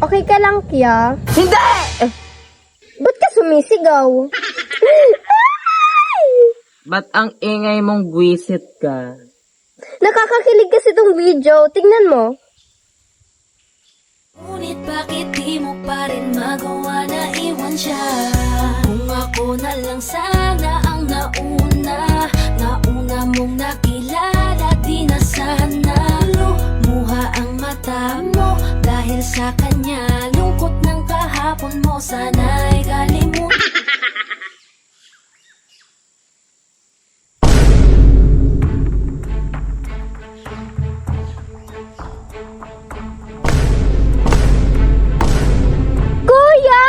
Okay ka lang, Kya? Hindi! Ba't ka sumisigaw? Ay! Ba't ang ingay mong buwisit ka? Nakakakilig kasi tong video. Tingnan mo. Ngunit bakit di mo pa rin magawa na iwan siya? Kung ako na lang sana ang nauna mong nakilala, di na sana lumuha ang mata mo dahil sa kanya. Lungkot ng kahapon mo, sana'y kalimutan. Kuya!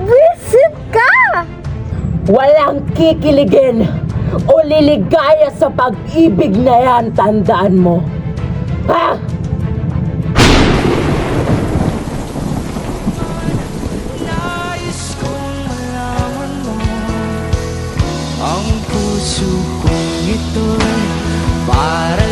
Visit ka! Walang kikiligin o liligaya sa pag-ibig na yan, tandaan mo. Ha? Nais kong malaman mo ang puso kong ito'y para